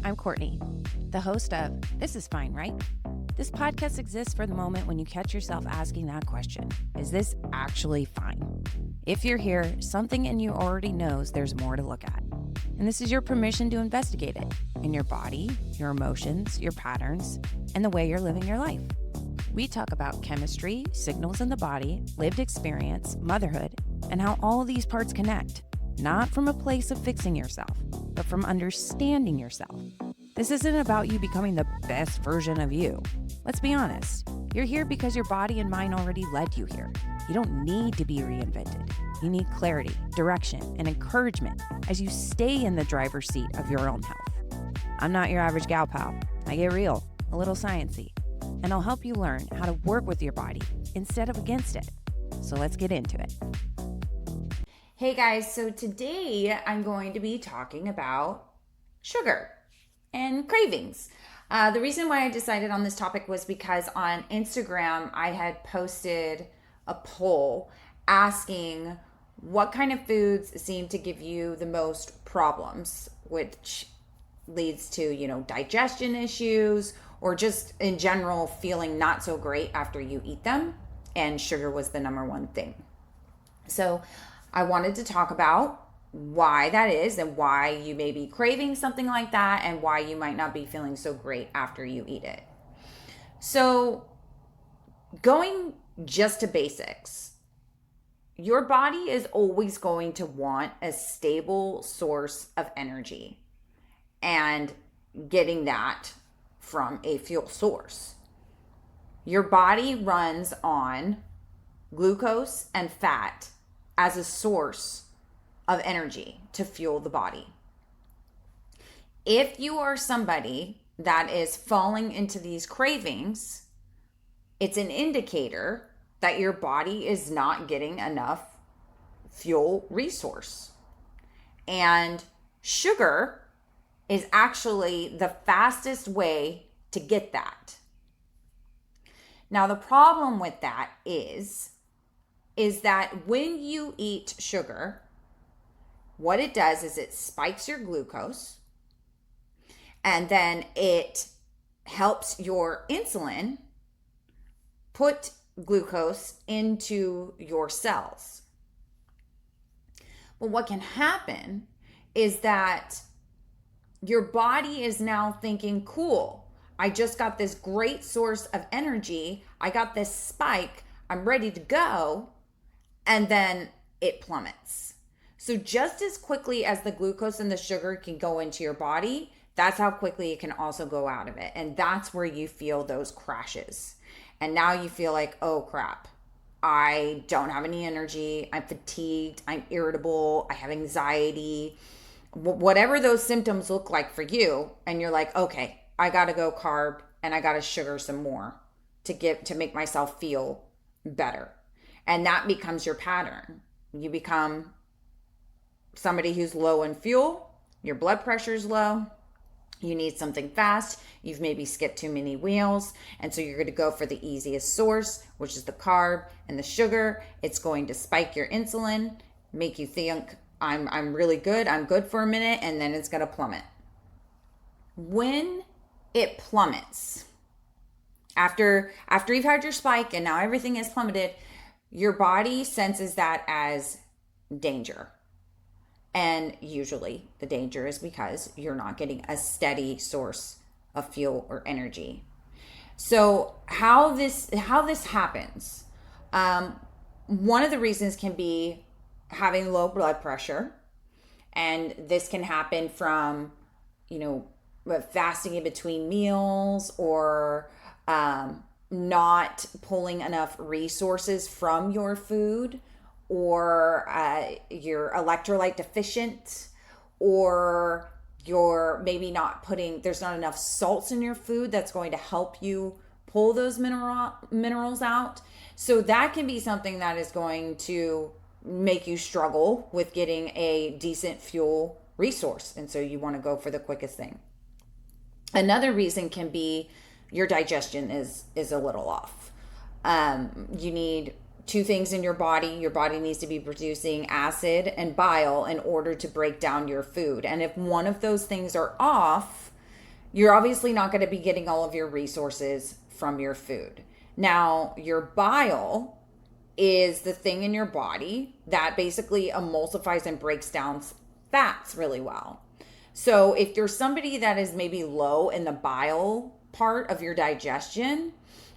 I'm Courtney, the host of This Is Fine, Right? This podcast exists for the moment when you catch yourself asking that question, is this actually fine? If you're here, something in you already knows there's more to look at. And this is your permission to investigate it in your body, your emotions, your patterns, and the way you're living your life. We talk about chemistry, signals in the body, lived experience, motherhood, and how all of these parts connect, not from a place of fixing yourself, but from understanding yourself. This isn't about you becoming the best version of you. Let's be honest. You're here because your body and mind already led you here. You don't need to be reinvented. You need clarity, direction, and encouragement as you stay in the driver's seat of your own health. I'm not your average gal pal. I get real, a little sciencey, and I'll help you learn how to work with your body instead of against it. So let's get into it. Hey guys, so today I'm going to be talking about sugar and cravings. The reason why I decided on this topic was because on Instagram I had posted a poll asking what kind of foods seem to give you the most problems, which leads to, digestion issues or just in general feeling not so great after you eat them. And sugar was the number one thing. So I wanted to talk about why that is and why you may be craving something like that and why you might not be feeling so great after you eat it. So going just to basics, your body is always going to want a stable source of energy and getting that from a fuel source. Your body runs on glucose and fat as a source of energy to fuel the body. If you are somebody that is falling into these cravings, it's an indicator that your body is not getting enough fuel resource. And sugar is actually the fastest way to get that. Now, the problem with that is that when you eat sugar, what it does is it spikes your glucose, and then it helps your insulin put glucose into your cells. But what can happen is that your body is now thinking, cool, I just got this great source of energy. I got this spike. I'm ready to go. And then it plummets. So just as quickly as the glucose and the sugar can go into your body, that's how quickly it can also go out of it. And that's where you feel those crashes. And now you feel like, oh crap, I don't have any energy. I'm fatigued. I'm irritable. I have anxiety. Whatever those symptoms look like for you. And you're like, okay, I got to go carb and I got to sugar some more to make myself feel better. And that becomes your pattern. You become somebody who's low in fuel. Your blood pressure is low. You need something fast. You've maybe skipped too many meals. And so you're going to go for the easiest source, which is the carb and the sugar. It's going to spike your insulin, make you think, I'm really good. I'm good for a minute. And then it's going to plummet. When it plummets, after you've had your spike and now everything is plummeted, your body senses that as danger. And usually the danger is because you're not getting a steady source of fuel or energy. So how this happens, one of the reasons can be having low blood pressure. And this can happen from, fasting in between meals or not pulling enough resources from your food, or you're electrolyte deficient, or you're maybe there's not enough salts in your food that's going to help you pull those minerals out. So that can be something that is going to make you struggle with getting a decent fuel resource. And so you want to go for the quickest thing. Another reason can be your digestion is a little off. You need two things in your body. Your body needs to be producing acid and bile in order to break down your food. And if one of those things are off, you're obviously not going to be getting all of your resources from your food. Now, your bile is the thing in your body that basically emulsifies and breaks down fats really well. So, if you're somebody that is maybe low in the bile part of your digestion,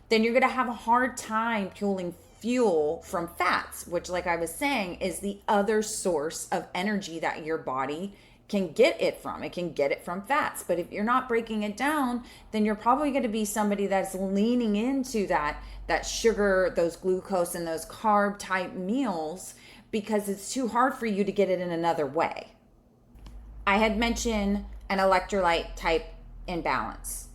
then you're going to have a hard time pulling fuel from fats, which, like I was saying, is the other source of energy that your body can get it from. It can get it from fats. But if you're not breaking it down, then you're probably going to be somebody that's leaning into that sugar, those glucose, and those carb type meals because it's too hard for you to get it in another way. I had mentioned an electrolyte type imbalance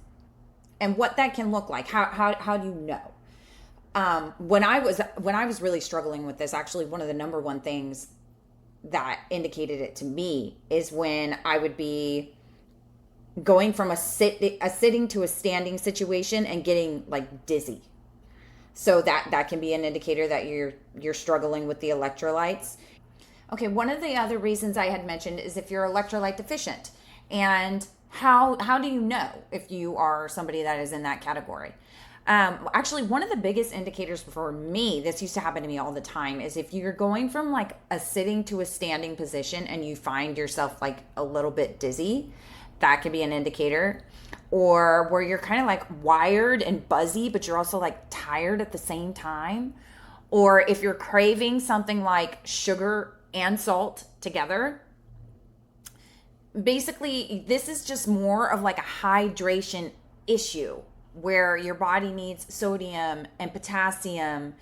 and what that can look like. How do you know? When I was really struggling with this, actually one of the number one things that indicated it to me is when I would be going from a sitting to a standing situation and getting like dizzy. So that can be an indicator that you're struggling with the electrolytes. Okay, one of the other reasons I had mentioned is if you're electrolyte deficient. And how do you know if you are somebody that is in that category? Actually, one of the biggest indicators for me, this used to happen to me all the time, is if you're going from like a sitting to a standing position and you find yourself like a little bit dizzy, that could be an indicator. Or where you're kind of like wired and buzzy, but you're also like tired at the same time. Or if you're craving something like sugar and salt together. Basically, this is just more of like a hydration issue where your body needs sodium and potassium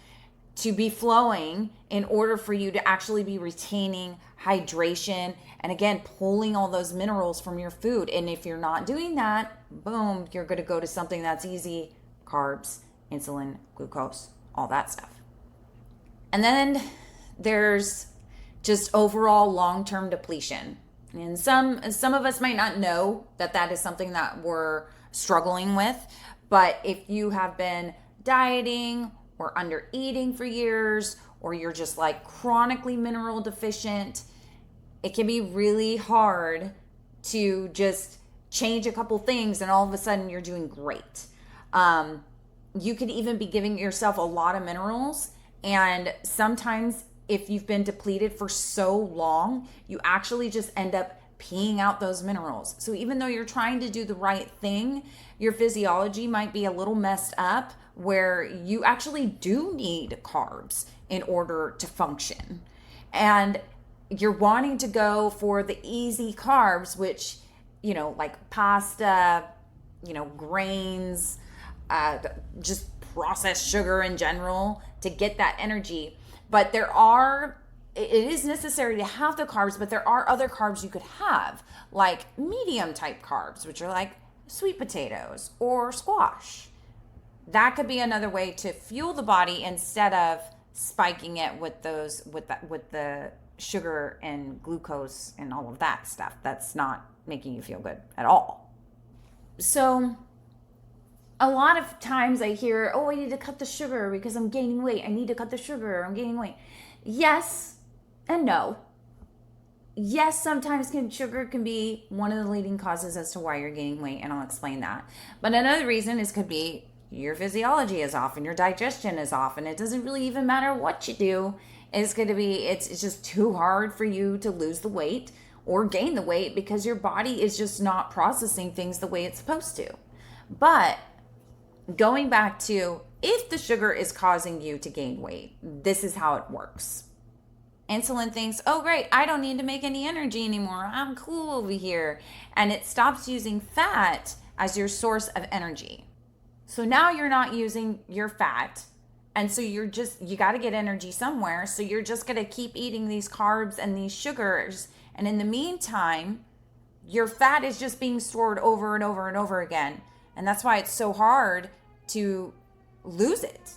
to be flowing in order for you to actually be retaining hydration and again pulling all those minerals from your food. And if you're not doing that, boom, you're going to go to something that's easy: carbs, insulin, glucose, all that stuff. And then there's just overall long-term depletion. And some of us might not know that is something that we're struggling with. But if you have been dieting or under eating for years, or you're just like chronically mineral deficient, it can be really hard to just change a couple things and all of a sudden you're doing great. You could even be giving yourself a lot of minerals, and sometimes if you've been depleted for so long, you actually just end up peeing out those minerals. So even though you're trying to do the right thing, your physiology might be a little messed up where you actually do need carbs in order to function. And you're wanting to go for the easy carbs, which, like pasta, grains, just processed sugar in general to get that energy. But it is necessary to have the carbs, but there are other carbs you could have, like medium type carbs, which are like sweet potatoes or squash. That could be another way to fuel the body instead of spiking it with the sugar and glucose and all of that stuff. That's not making you feel good at all. So a lot of times I hear, I need to cut the sugar because I'm gaining weight. I need to cut the sugar. I'm gaining weight. Yes and no. Yes, sometimes sugar can be one of the leading causes as to why you're gaining weight, and I'll explain that. But another reason could be your physiology is off and your digestion is off, and it doesn't really even matter what you do. It's just too hard for you to lose the weight or gain the weight because your body is just not processing things the way it's supposed to. But going back to if the sugar is causing you to gain weight, this is how it works. Insulin thinks, oh great, I don't need to make any energy anymore. I'm cool over here. And it stops using fat as your source of energy. So now you're not using your fat. And so you got to get energy somewhere. So you're just going to keep eating these carbs and these sugars. And in the meantime, your fat is just being stored over and over and over again. And that's why it's so hard to lose it.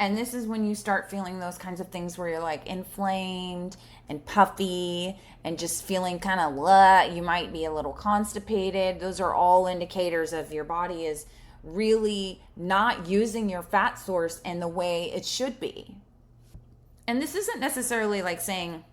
And this is when you start feeling those kinds of things where you're like inflamed and puffy and just feeling kind of you might be a little constipated. Those are all indicators of your body is really not using your fat source in the way it should be. And this isn't necessarily like saying,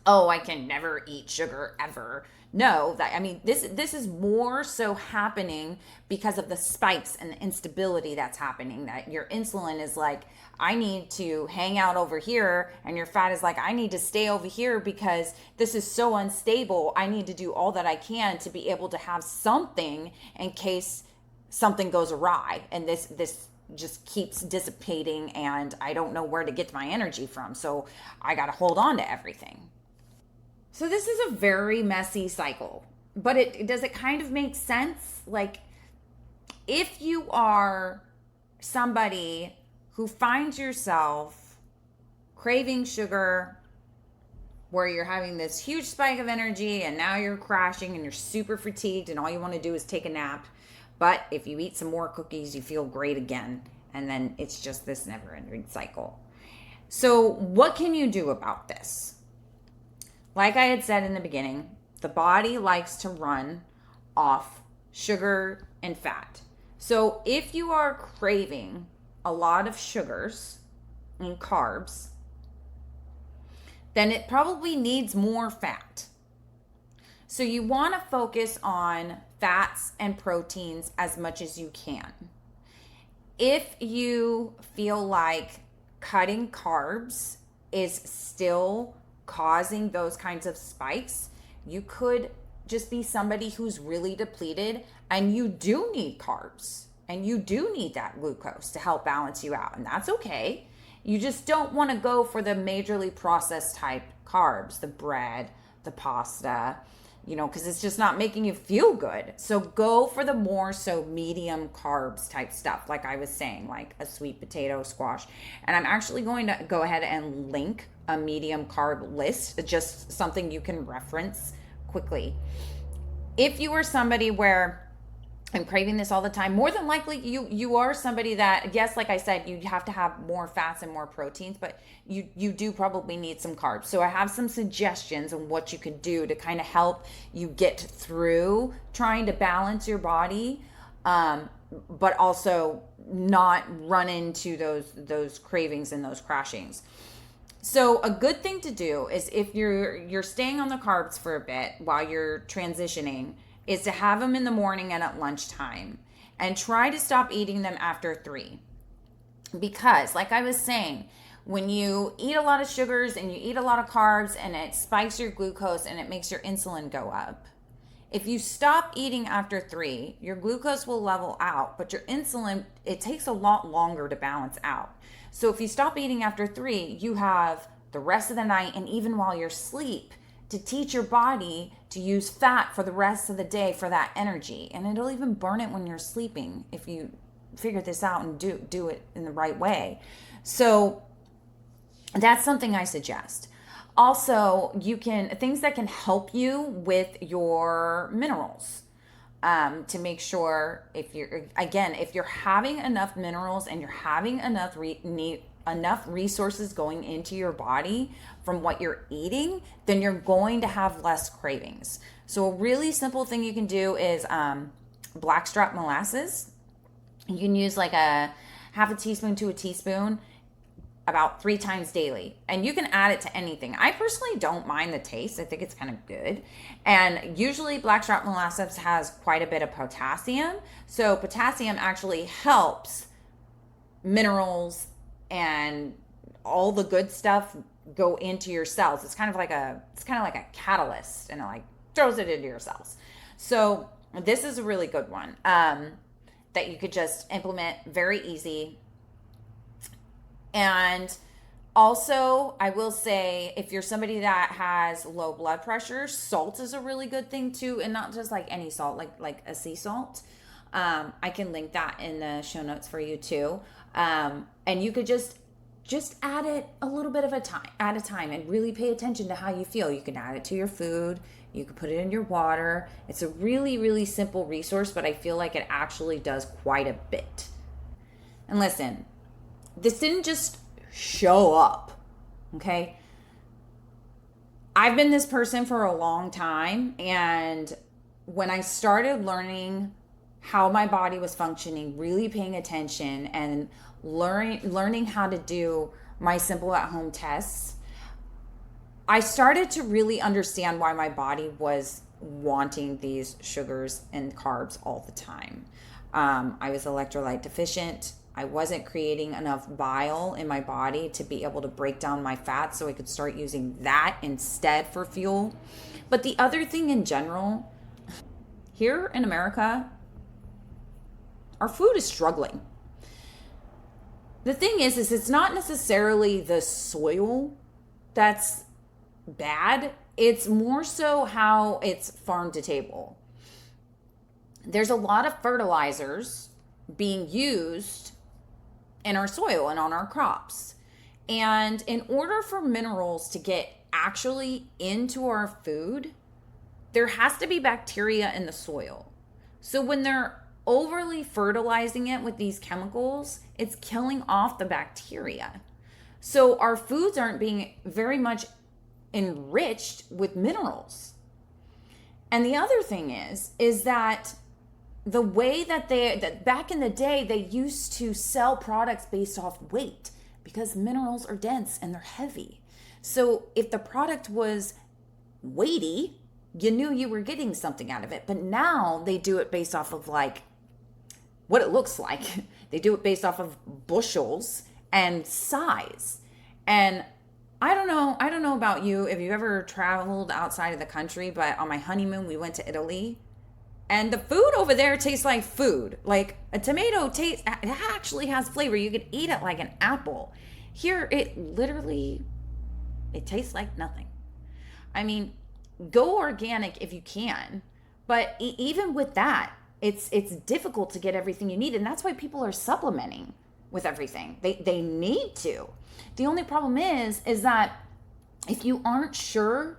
I can never eat sugar ever. know that, I mean, this is more so happening because of the spikes and the instability that's happening, that your insulin is like, I need to hang out over here, and your fat is like, I need to stay over here because this is so unstable. I need to do all that I can to be able to have something in case something goes awry, and this just keeps dissipating, and I don't know where to get my energy from, so I got to hold on to everything. So this is a very messy cycle, but does it kind of make sense? Like, if you are somebody who finds yourself craving sugar, where you're having this huge spike of energy and now you're crashing and you're super fatigued and all you want to do is take a nap, but if you eat some more cookies, you feel great again, and then it's just this never-ending cycle. So what can you do about this? Like I had said in the beginning, the body likes to run off sugar and fat. So if you are craving a lot of sugars and carbs, then it probably needs more fat. So you want to focus on fats and proteins as much as you can. If you feel like cutting carbs is still causing those kinds of spikes, you could just be somebody who's really depleted, and you do need carbs and you do need that glucose to help balance you out, and that's okay. You just don't want to go for the majorly processed type carbs, the bread, the pasta, because it's just not making you feel good. So go for the more so medium carbs type stuff, like I was saying, like a sweet potato, squash. And I'm actually going to go ahead and link a medium carb list, just something you can reference quickly. If you are somebody where I'm craving this all the time, more than likely you are somebody that, yes, like I said, you have to have more fats and more proteins, but you do probably need some carbs. So I have some suggestions on what you can do to kind of help you get through trying to balance your body, but also not run into those cravings and those crashings. So a good thing to do is, if you're staying on the carbs for a bit while you're transitioning, is to have them in the morning and at lunchtime, and try to stop eating them after 3. Because like I was saying, when you eat a lot of sugars and you eat a lot of carbs, and it spikes your glucose and it makes your insulin go up, if you stop eating after 3, your glucose will level out, but your insulin, it takes a lot longer to balance out. So if you stop eating after 3, you have the rest of the night and even while you're asleep to teach your body to use fat for the rest of the day for that energy. And it'll even burn it when you're sleeping if you figure this out and do it in the right way. So that's something I suggest. Also, things that can help you with your minerals, to make sure if you're having enough minerals and you're having enough resources going into your body from what you're eating, then you're going to have less cravings. So a really simple thing you can do is blackstrap molasses. You can use like a half a teaspoon to a teaspoon about 3 times daily, and you can add it to anything. I personally don't mind the taste. I think it's kind of good. And usually blackstrap molasses has quite a bit of potassium, so potassium actually helps minerals and all the good stuff go into your cells. It's kind of like a catalyst, and it like throws it into your cells. So this is a really good one that you could just implement very easy. And also, I will say, if you're somebody that has low blood pressure, salt is a really good thing too, and not just like any salt, like a sea salt. I can link that in the show notes for you too. And you could just add it a little bit at a time, and really pay attention to how you feel. You can add it to your food. You can put it in your water. It's a really, really simple resource, but I feel like it actually does quite a bit. And listen, this didn't just show up, okay? I've been this person for a long time, and when I started learning how my body was functioning, really paying attention and learning how to do my simple at-home tests, I started to really understand why my body was wanting these sugars and carbs all the time. I was electrolyte deficient. I wasn't creating enough bile in my body to be able to break down my fat, so I could start using that instead for fuel. But the other thing in general, here in America, our food is struggling. The thing is it's not necessarily the soil that's bad. It's more so how it's farm to table. There's a lot of fertilizers being used in our soil and on our crops. And in order for minerals to get actually into our food, there has to be bacteria in the soil. So when they're overly fertilizing it with these chemicals, it's killing off the bacteria. So our foods aren't being very much enriched with minerals. And the other thing is that the way that back in the day, they used to sell products based off weight because minerals are dense and they're heavy. So if the product was weighty, you knew you were getting something out of it. But now they do it based off of like what it looks like. They do it based off of bushels and size. And I don't know about you, if you've ever traveled outside of the country, but on my honeymoon, we went to Italy. And the food over there tastes like food. Like a tomato it actually has flavor. You could eat it like an apple. Here, it tastes like nothing. I mean, go organic if you can. But even with that, it's difficult to get everything you need. And that's why people are supplementing with everything. They need to. The only problem is that if you aren't sure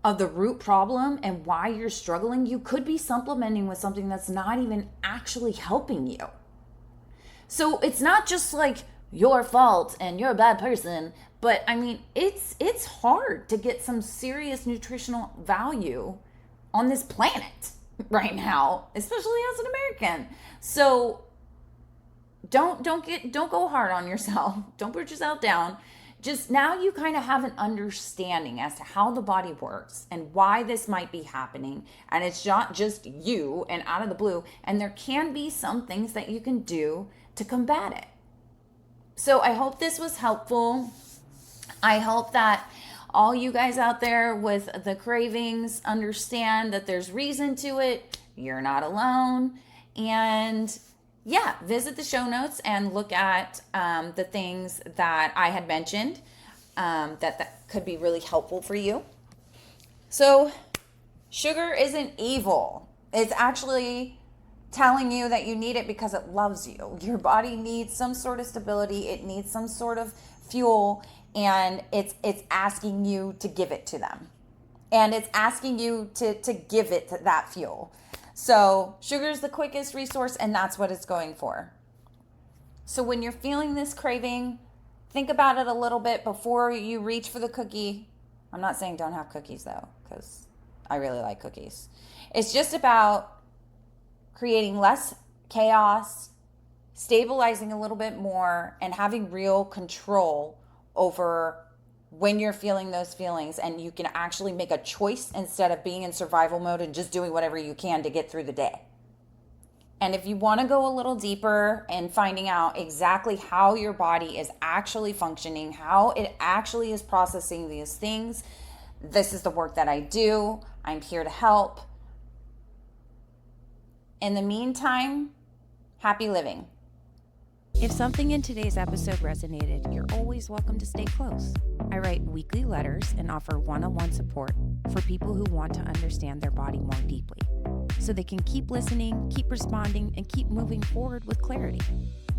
of the root problem and why you're struggling, you could be supplementing with something that's not even actually helping you. So it's not just like your fault and you're a bad person, but I mean, it's hard to get some serious nutritional value on this planet right now, especially as an American. So don't go hard on yourself. Don't put yourself down. Just now you kind of have an understanding as to how the body works and why this might be happening. And it's not just you and out of the blue. And there can be some things that you can do to combat it. So I hope this was helpful. I hope that all you guys out there with the cravings understand that there's reason to it. You're not alone. And yeah, visit the show notes and look at the things that I had mentioned that could be really helpful for you. So sugar isn't evil. It's actually telling you that you need it because it loves you. Your body needs some sort of stability. It needs some sort of fuel, and it's asking you to give it to them. And it's asking you to give it that fuel. So sugar is the quickest resource, and that's what it's going for. So when you're feeling this craving, think about it a little bit before you reach for the cookie. I'm not saying don't have cookies though, because I really like cookies. It's just about creating less chaos, stabilizing a little bit more, and having real control over when you're feeling those feelings, and you can actually make a choice instead of being in survival mode and just doing whatever you can to get through the day. And if you want to go a little deeper and finding out exactly how your body is actually functioning, how it actually is processing these things, this is the work that I do. I'm here to help. In the meantime, happy living. If something in today's episode resonated, you're always welcome to stay close. I write weekly letters and offer one-on-one support for people who want to understand their body more deeply, so they can keep listening, keep responding, and keep moving forward with clarity.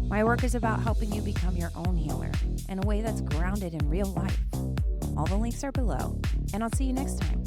My work is about helping you become your own healer in a way that's grounded in real life. All the links are below, and I'll see you next time.